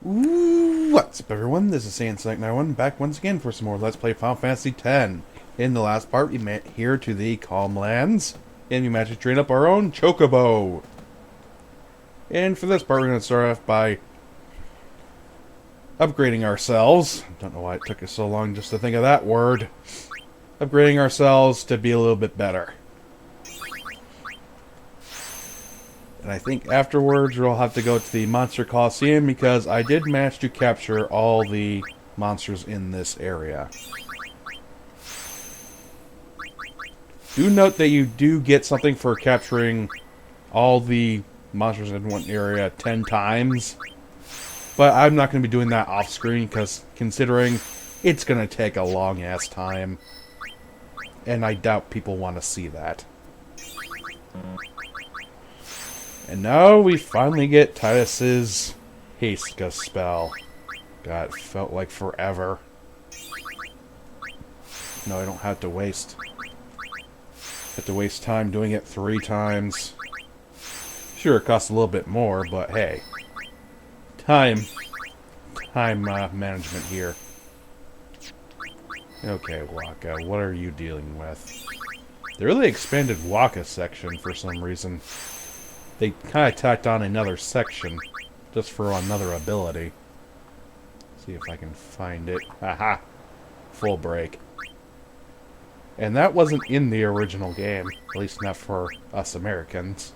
What's up, everyone? This is Saiyan back once again for some more Let's Play Final Fantasy X. In the last part, we met here to the Calm Lands, and we managed to train up our own Chocobo. And for this part, we're going to start off by upgrading ourselves. Don't know why it took us so long just to think of that word. Upgrading ourselves to be a little bit better. And I think afterwards we'll have to go to the Monster Coliseum because I did manage to capture all the monsters in this area. Do note that you do get something for capturing all the monsters in one area 10 times. But I'm not going to be doing that off screen because considering it's going to take a long ass time. And I doubt people want to see that. And now we finally get Titus's haste gust spell. God, it felt like forever. No, I don't have to waste. Time doing it 3 times. Sure, it costs a little bit more, but hey. Time management here. Okay, Waka, what are you dealing with? They really expanded Waka's section for some reason. They kind of tacked on another section, just for another ability. See if I can find it. Haha! Full break. And that wasn't in the original game, at least not for us Americans.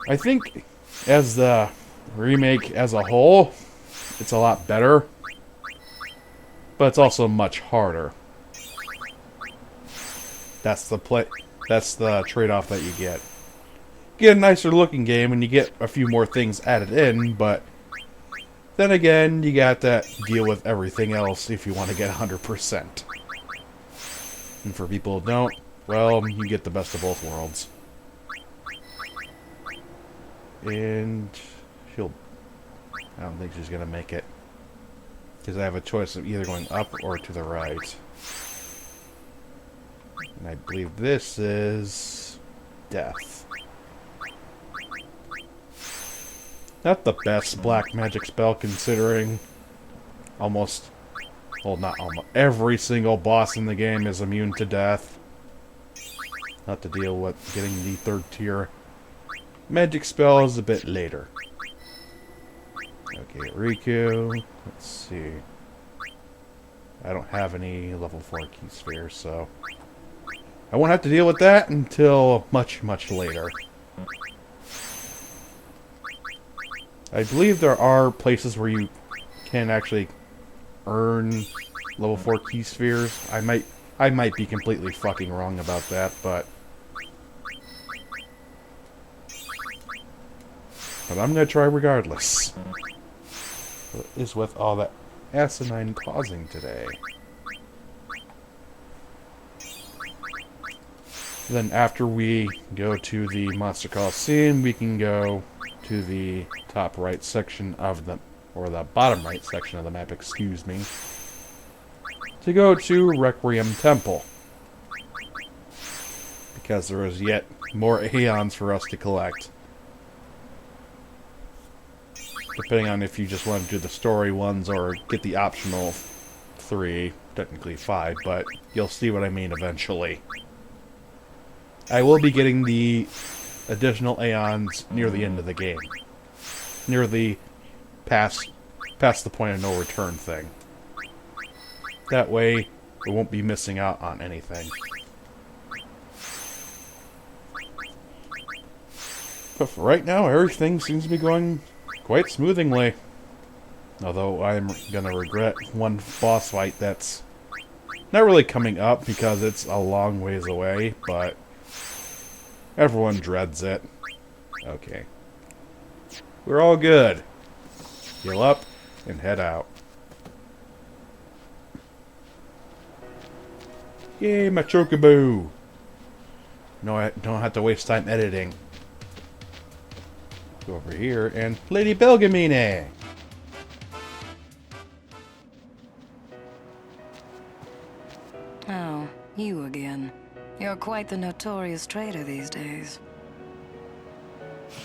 I think, as the remake as a whole, it's a lot better, but it's also much harder. That's the trade-off that you get. You get a nicer looking game and you get a few more things added in, but then again, you got to deal with everything else if you want to get 100%. And for people who don't, well, you get the best of both worlds. And I don't think she's gonna make it. Because I have a choice of either going up or to the right. And I believe this is death. Not the best black magic spell considering almost, well, not almost, every single boss in the game is immune to death. Not to deal with getting the 3rd tier magic spell is a bit later. Okay, Riku, let's see. I don't have any level 4 key spheres, so I won't have to deal with that until much, much later. I believe there are places where you can actually earn level 4 key spheres. I might be completely fucking wrong about that, but I'm gonna try regardless. What is with all that asinine pausing today? Then after we go to the Monster Coliseum, we can go to the top right section of the, or the bottom right section of the map, excuse me, to go to Requiem Temple. Because there is yet more Aeons for us to collect. Depending on if you just want to do the story ones or get the optional 3, technically 5, but you'll see what I mean eventually. I will be getting the additional Aeons near the end of the game. Near the past the point of no return thing. That way, it won't be missing out on anything. But for right now, everything seems to be going quite smoothly. Although I'm gonna regret one boss fight that's not really coming up because it's a long ways away, but everyone dreads it. Okay. We're all good. Heal up and head out. Yay, my Chocobo! No, I don't have to waste time editing. Go over here and Lady Belgamine! Oh, you again. You're quite the notorious traitor these days.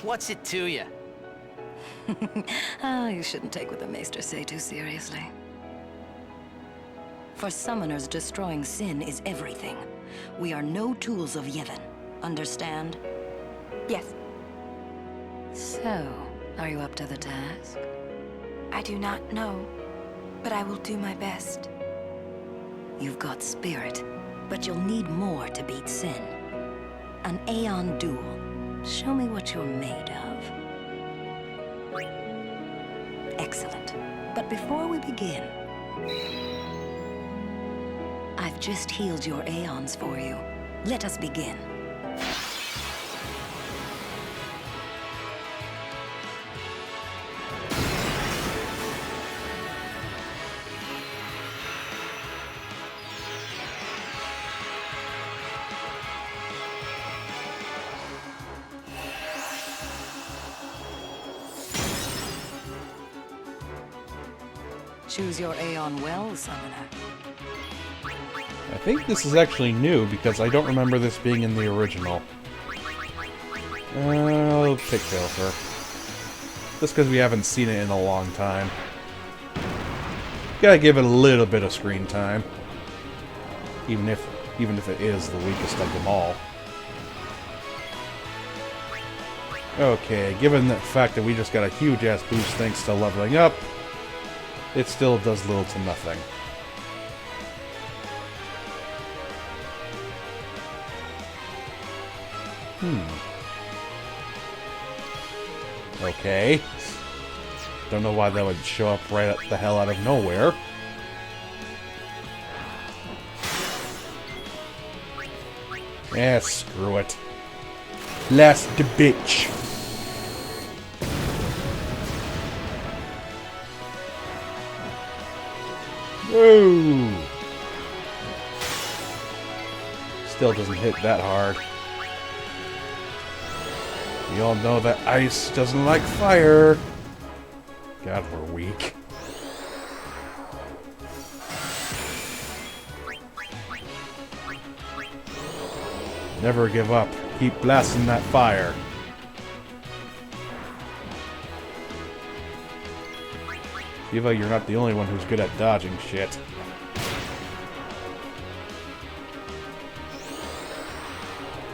What's it to you? Ah, you shouldn't take what the Maester say too seriously. For summoners, destroying sin is everything. We are no tools of Yevon. Understand? Yes, So, are you up to the task? I do not know, but I will do my best. You've got spirit, but you'll need more to beat sin. An Aeon duel. Show me what you're made of. Excellent. But before we begin, I've just healed your Aeons for you. Let us begin. Choose your Aeon well, Summoner. I think this is actually new, because I don't remember this being in the original. I'll pick Pilfer. Just because we haven't seen it in a long time. Gotta give it a little bit of screen time. Even if it is the weakest of them all. Okay, given the fact that we just got a huge ass boost thanks to leveling up, it still does little to nothing. Okay. Don't know why that would show up right the hell out of nowhere. Eh, screw it. Blast the bitch. Whoa! Still doesn't hit that hard. We all know that ice doesn't like fire. God, we're weak. Never give up. Keep blasting that fire. Eva, you're not the only one who's good at dodging shit.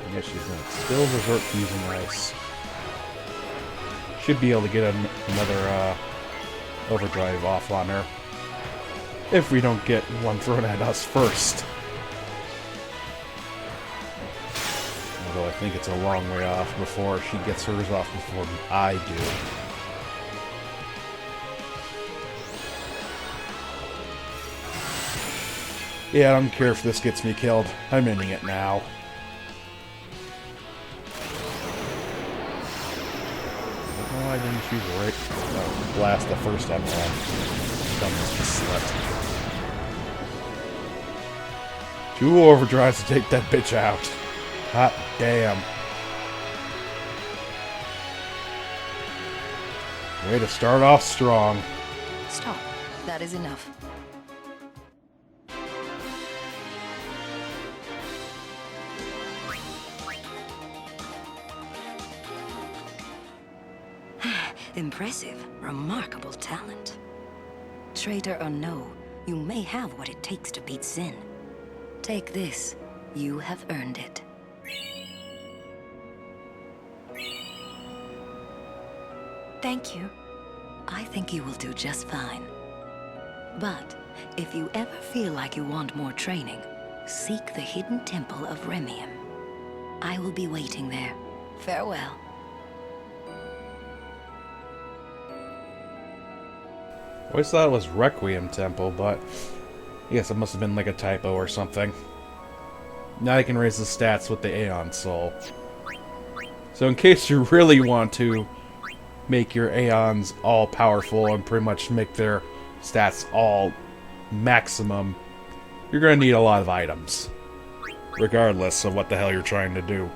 I guess she's gonna still resort to using ice. Should be able to get another overdrive off on her. If we don't get one thrown at us first. Although I think it's a long way off before she gets hers off before I do. Yeah, I don't care if this gets me killed. I'm ending it now. Why didn't you blast the first time around? Dumbest slut. 2 overdrives to take that bitch out. Hot damn. Way to start off strong. Stop. That is enough. Impressive. Remarkable talent. Traitor or no, you may have what it takes to beat sin. Take this. You have earned it. Thank you. I think you will do just fine. But if you ever feel like you want more training, seek the hidden temple of Remium. I will be waiting there. Farewell. I always thought it was Requiem Temple, but I guess it must have been like a typo or something. Now I can raise the stats with the Aeon Soul. So in case you really want to make your Aeons all powerful and pretty much make their stats all maximum, you're going to need a lot of items. Regardless of what the hell you're trying to do.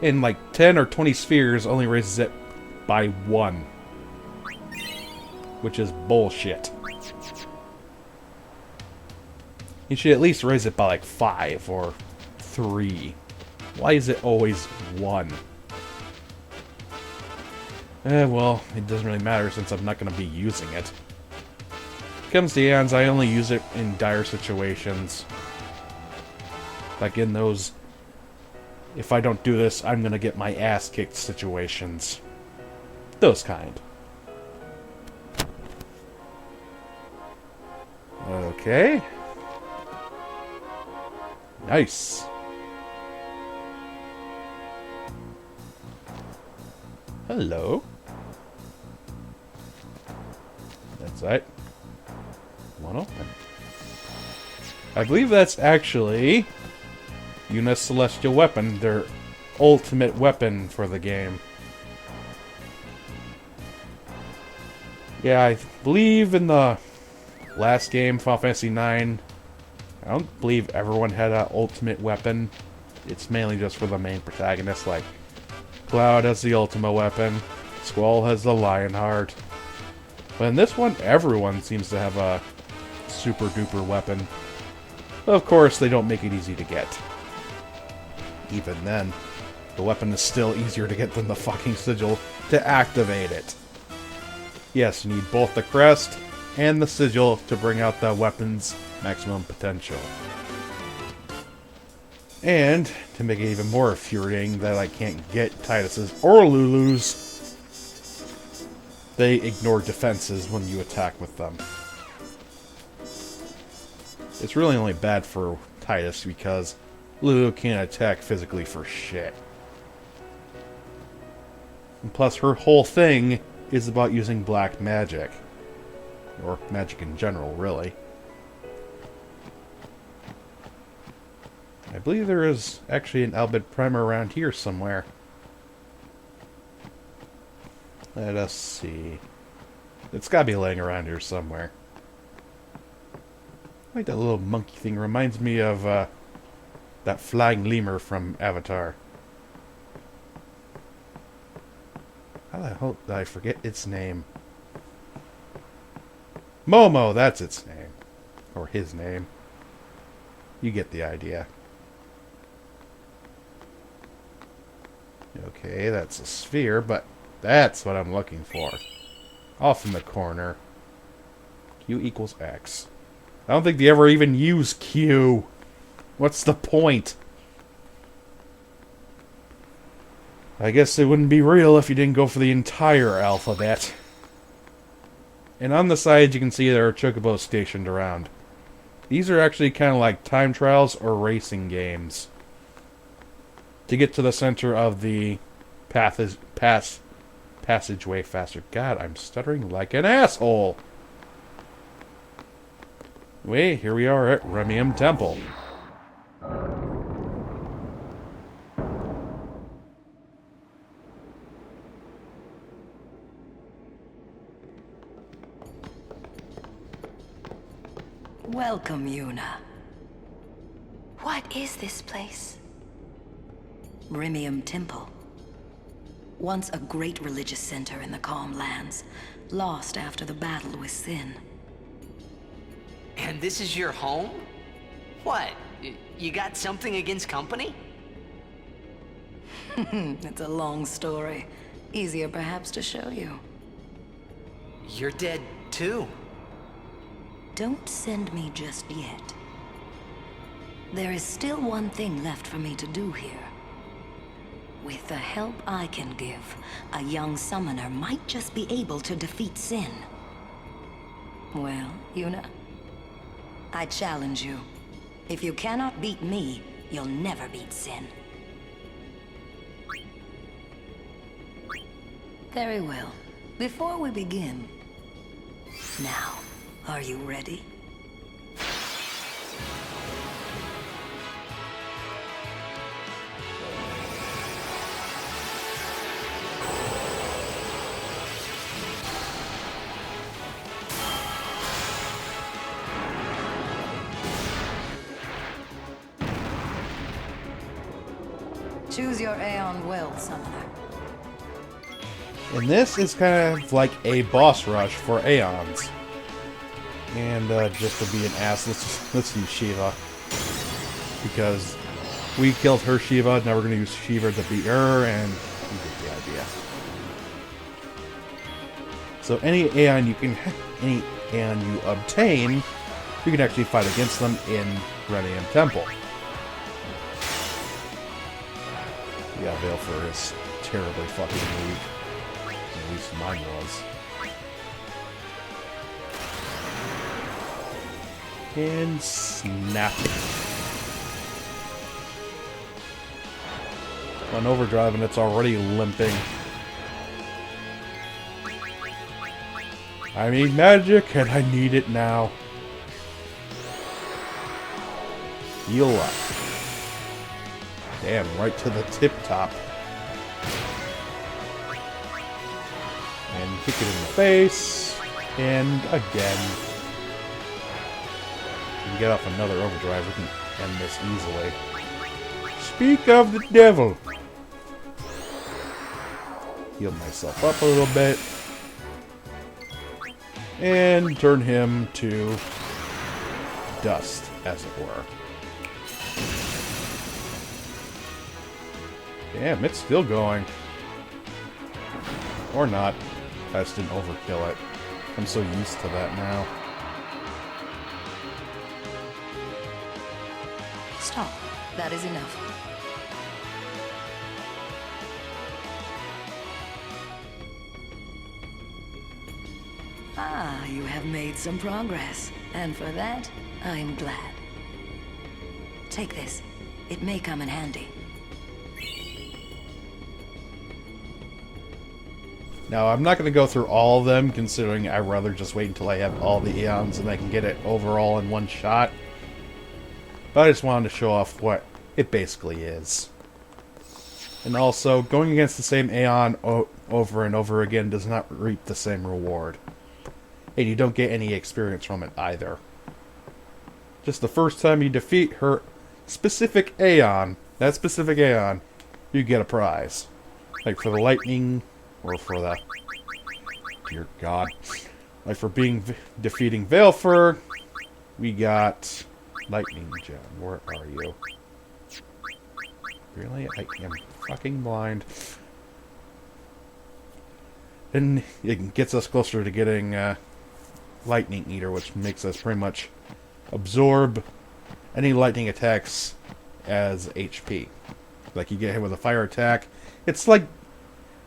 And like 10 or 20 spheres only raises it by 1. Which is bullshit. You should at least raise it by like 5 or 3. Why is it always 1? Well, it doesn't really matter since I'm not going to be using it. When it comes to Aeons, I only use it in dire situations. Like in those, if I don't do this, I'm going to get my ass kicked situations. Those kind. Okay. Nice. Hello. That's right. One open. I believe that's actually Yuna's celestial weapon, their ultimate weapon for the game. Yeah, I believe in the last game, Final Fantasy IX, I don't believe everyone had an ultimate weapon. It's mainly just for the main protagonist, like Cloud has the ultimate weapon, Squall has the Lionheart. But in this one, everyone seems to have a super duper weapon. Of course, they don't make it easy to get. Even then, the weapon is still easier to get than the fucking sigil to activate it. Yes, you need both the crest and the sigil to bring out the weapon's maximum potential. And, to make it even more infuriating that I can't get Tidus's or Lulu's, they ignore defenses when you attack with them. It's really only bad for Tidus because Lulu can't attack physically for shit. And plus, her whole thing is about using black magic. Or magic in general, really. I believe there is actually an Albed Primer around here somewhere. Let us see. It's gotta be laying around here somewhere. Like that little monkey thing reminds me of that flying lemur from Avatar. How the hell did I forget its name? Momo, that's its name. Or his name. You get the idea. Okay, that's a sphere, but that's what I'm looking for. Off in the corner. Q equals X. I don't think they ever even use Q. What's the point? I guess it wouldn't be real if you didn't go for the entire alphabet. And on the sides you can see there are chocobos stationed around. These are actually kind of like time trials or racing games. To get to the center of the passageway faster. God, I'm stuttering like an asshole. Wait, here we are at Remium Temple. Welcome, Yuna. What is this place? Remium Temple. Once a great religious center in the Calm Lands, lost after the battle with Sin. And this is your home? What? You got something against company? It's a long story. Easier perhaps to show you. You're dead too. Don't send me just yet. There is still one thing left for me to do here. With the help I can give, a young summoner might just be able to defeat Sin. Well, Yuna, I challenge you. If you cannot beat me, you'll never beat Sin. Very well. Before we begin... Now, are you ready? Choose your Aeon well, Summoner. And this is kind of like a boss rush for Aeons. And just to be an ass, let's use Shiva. Because we killed her Shiva, now we're going to use Shiva to beat her, and you get the idea. So any Aeon any Aeon you obtain, you can actually fight against them in Renium Temple. Yeah, Valefor is terribly fucking weak. At least mine was. And snap. On overdrive and it's already limping. I need magic and I need it now. Heal up. Damn, right to the tip top. And kick it in the face. And again. We can get off another overdrive. We can end this easily. Speak of the devil. Heal myself up a little bit. And turn him to dust, as it were. Damn, it's still going. Or not. I just didn't overkill it. I'm so used to that now. Stop. That is enough. Ah, you have made some progress. And for that, I'm glad. Take this. It may come in handy. Now, I'm not going to go through all of them, considering I'd rather just wait until I have all the Aeons and I can get it overall in one shot. But I just wanted to show off what it basically is. And also, going against the same Aeon over and over again does not reap the same reward. And you don't get any experience from it either. Just the first time you defeat her specific Aeon, that specific Aeon, you get a prize. Like for the lightning, or for the... Dear God. Like for defeating Valefor, we got... Lightning Gem, where are you? Really? I am fucking blind. And it gets us closer to getting Lightning Eater, which makes us pretty much absorb any lightning attacks as HP. Like you get hit with a fire attack. It's like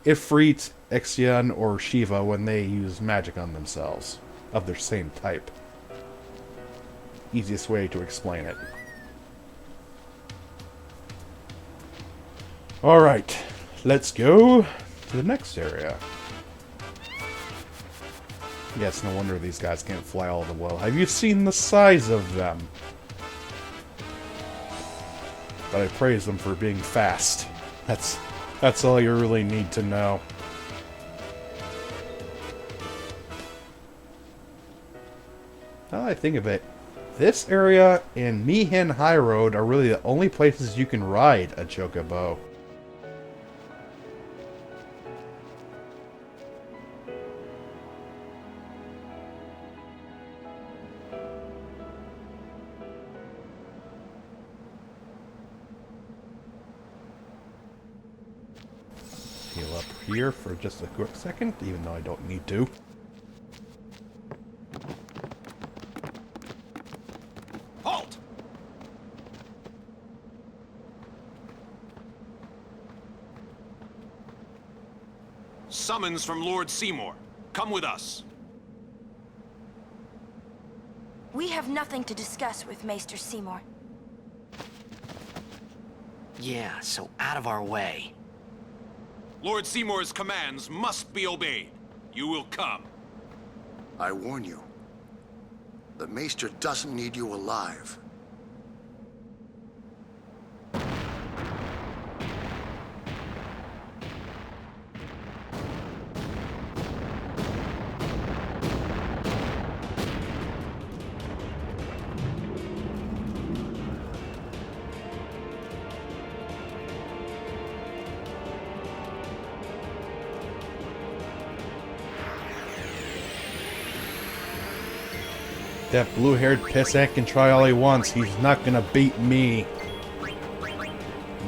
Ifrit, Exion, or Shiva when they use magic on themselves of their same type. Easiest way to explain it. Alright, let's go to the next area. Yes, no wonder these guys can't fly all the well. Have you seen the size of them? But I praise them for being fast. That's all you really need to know. Now that I think of it, this area and Mihen High Road are really the only places you can ride a chocobo. Heal up here for just a quick second, even though I don't need to. Halt! Summons from Lord Seymour. Come with us. We have nothing to discuss with Maester Seymour. Yeah, so out of our way. Lord Seymour's commands must be obeyed. You will come. I warn you. The Maester doesn't need you alive. That blue-haired pissant can try all he wants. He's not gonna beat me.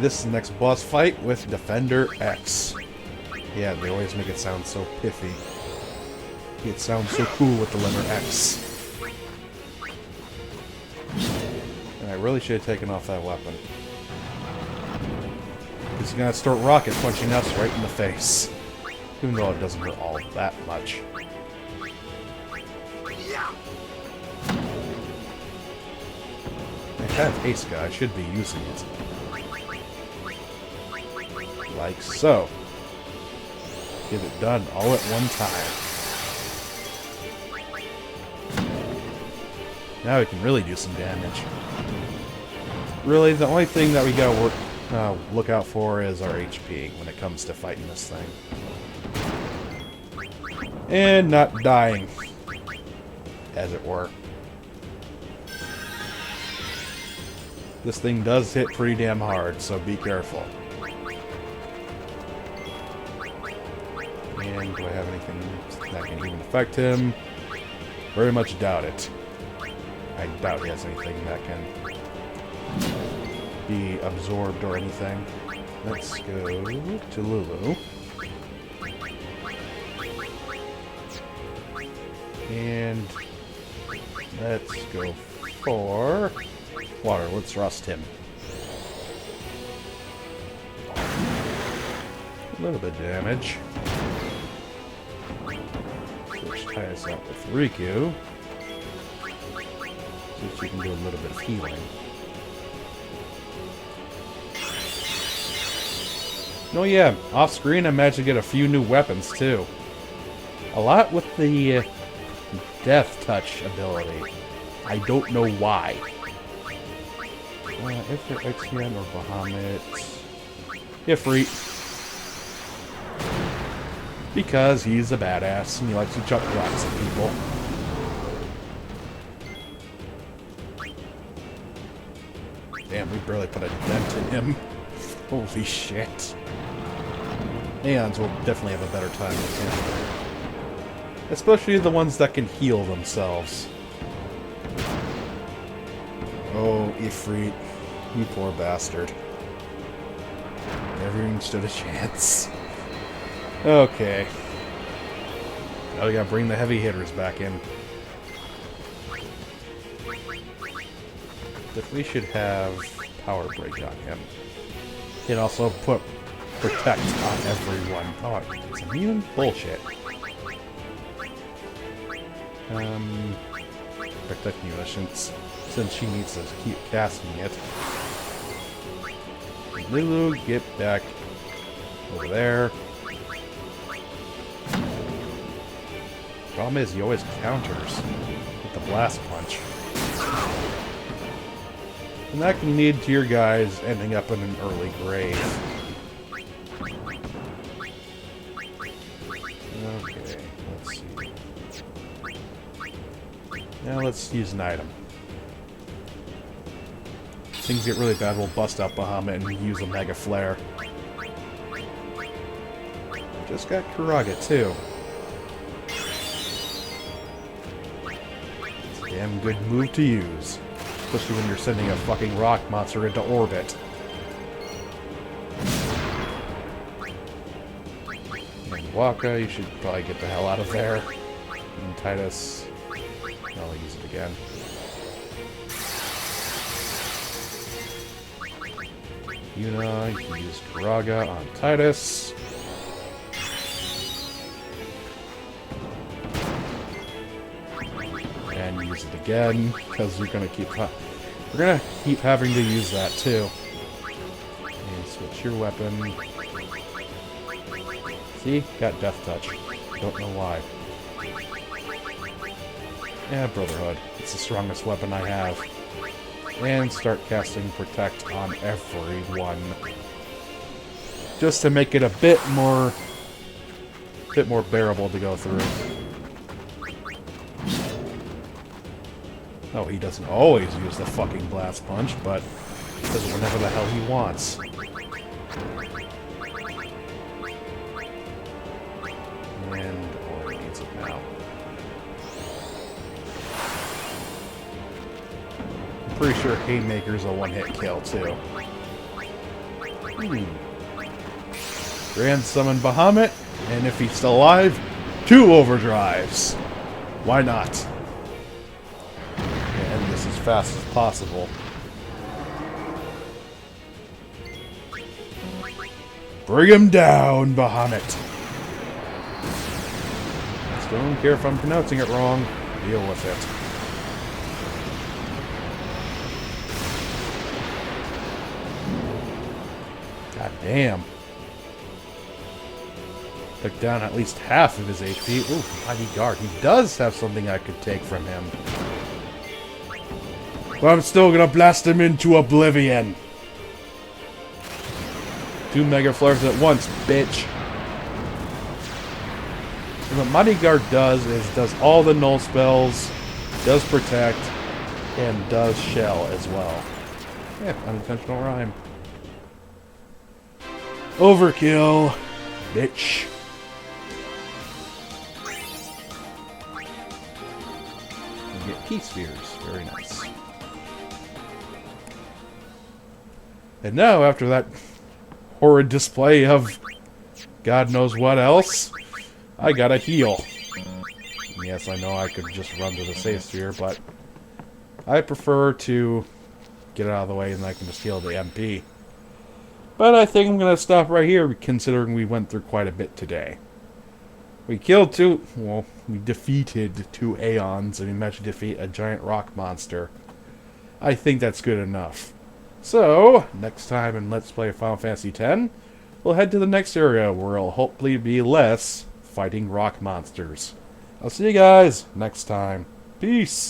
This is the next boss fight with Defender X. Yeah, they always make it sound so pithy. It sounds so cool with the letter X. And I really should have taken off that weapon. Because he's gonna start rocket punching us right in the face. Even though it doesn't hurt all that much. I have haste guy, I should be using it. Like so. Get it done all at one time. Now we can really do some damage. Really, the only thing that we gotta look out for is our HP when it comes to fighting this thing. And not dying, as it were. This thing does hit pretty damn hard, so be careful. And do I have anything that can even affect him? Very much doubt it. I doubt he has anything that can be absorbed or anything. Let's go to Lulu. And let's go for water. Let's rust him. A little bit of damage. Let's try this out with Riku. See if she can do a little bit of healing. Oh yeah, off screen I managed to get a few new weapons too. A lot with the Death Touch ability. I don't know why. Ifrit, Ixion, or Bahamut. Ifrit. Because he's a badass and he likes to chuck rocks at people. Damn, we barely put a dent in him. Holy shit. Aeons will definitely have a better time with him. Especially the ones that can heal themselves. Oh, Ifrit. You poor bastard. Never even stood a chance. Okay. Now we gotta bring the heavy hitters back in. But we should have Power Break on him. And also put Protect on everyone. Oh, it's immune? Bullshit. Protect Munitions, since she needs to keep casting it. Lulu, get back over there. Problem is, he always counters with the Blast Punch. And that can lead to your guys ending up in an early grave. Okay, let's see. Now let's use an item. Things get really bad, we'll bust out Bahamut and use a Mega Flare. Just got Kuraga too. It's a damn good move to use. Especially when you're sending a fucking rock monster into orbit. And Waka, you should probably get the hell out of there. And Titus, I'll use it again. Yuna, you can use Kuraga on Titus. And use it again, because we're gonna keep having to use that too. And switch your weapon. See? Got Death Touch. Don't know why. Yeah, Brotherhood. It's the strongest weapon I have. And start casting Protect on everyone. Just to make it a bit more bearable to go through. Oh, he doesn't always use the fucking Blast Punch, but he does it whenever the hell he wants. And Ori needs it now. I'm pretty sure Haymaker's a one-hit kill, too. Grand Summon Bahamut, and if he's still alive, 2 overdrives. Why not? And this as fast as possible. Bring him down, Bahamut. Still don't care if I'm pronouncing it wrong. Deal with it. God damn. Took down at least half of his HP. Ooh, mighty guard. He does have something I could take from him. But I'm still gonna blast him into oblivion. 2 Mega Flurries at once, bitch. And what Mighty Guard does is does all the null spells, does protect, and does shell as well. Yeah, unintentional rhyme. Overkill, bitch. You get Peace Spheres, very nice. And now, after that horrid display of God knows what else, I gotta heal. Yes, I know I could just run to the safe sphere, but I prefer to get it out of the way and I can just heal the MP. But I think I'm gonna stop right here, considering we went through quite a bit today. We killed we defeated 2 Aeons, and we managed to defeat a giant rock monster. I think that's good enough. So, next time in Let's Play Final Fantasy X, we'll head to the next area where it'll hopefully be less fighting rock monsters. I'll see you guys next time. Peace!